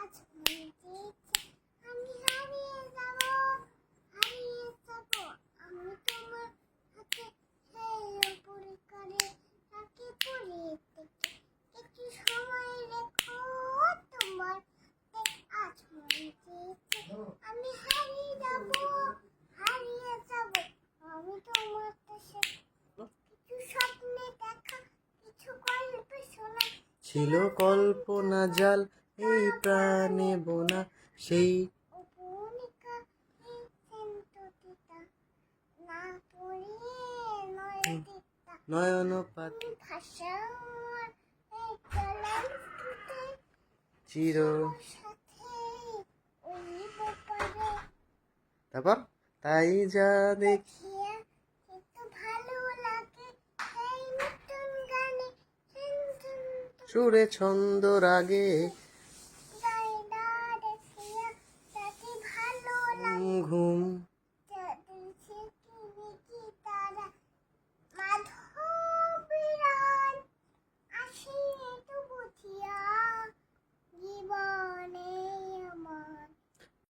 আজ মনে চেয়েছে আমি হারিয়ে যাব, হারিয়ে যাব। আমি তোমার হাতে সেই উপরে করে রাখি পরিয়ে থেকে একটু সময় রেখো তোমার। আজ মনে চেয়েছে আমি হারিয়ে যাব, হারিয়ে যাব। আমি তোমার কাছে কিছু স্বপ্নে দেখা, কিছু গল্প শোনা। ছিল কল্পনা জাল এই প্রাণে বোনা, সেই উপনিকা এই সেন্টটিতা না পড়িয়ে নয়টিতা নয়নপাত ভাষা আমার এই কলমটিতে চির। সাথে ওই ব্যাপারে তারপর তাই যা দেখ দেখিয়া কিন্তু ভালো লাগে এই নতুন গানে সুরে ছন্দ রাগে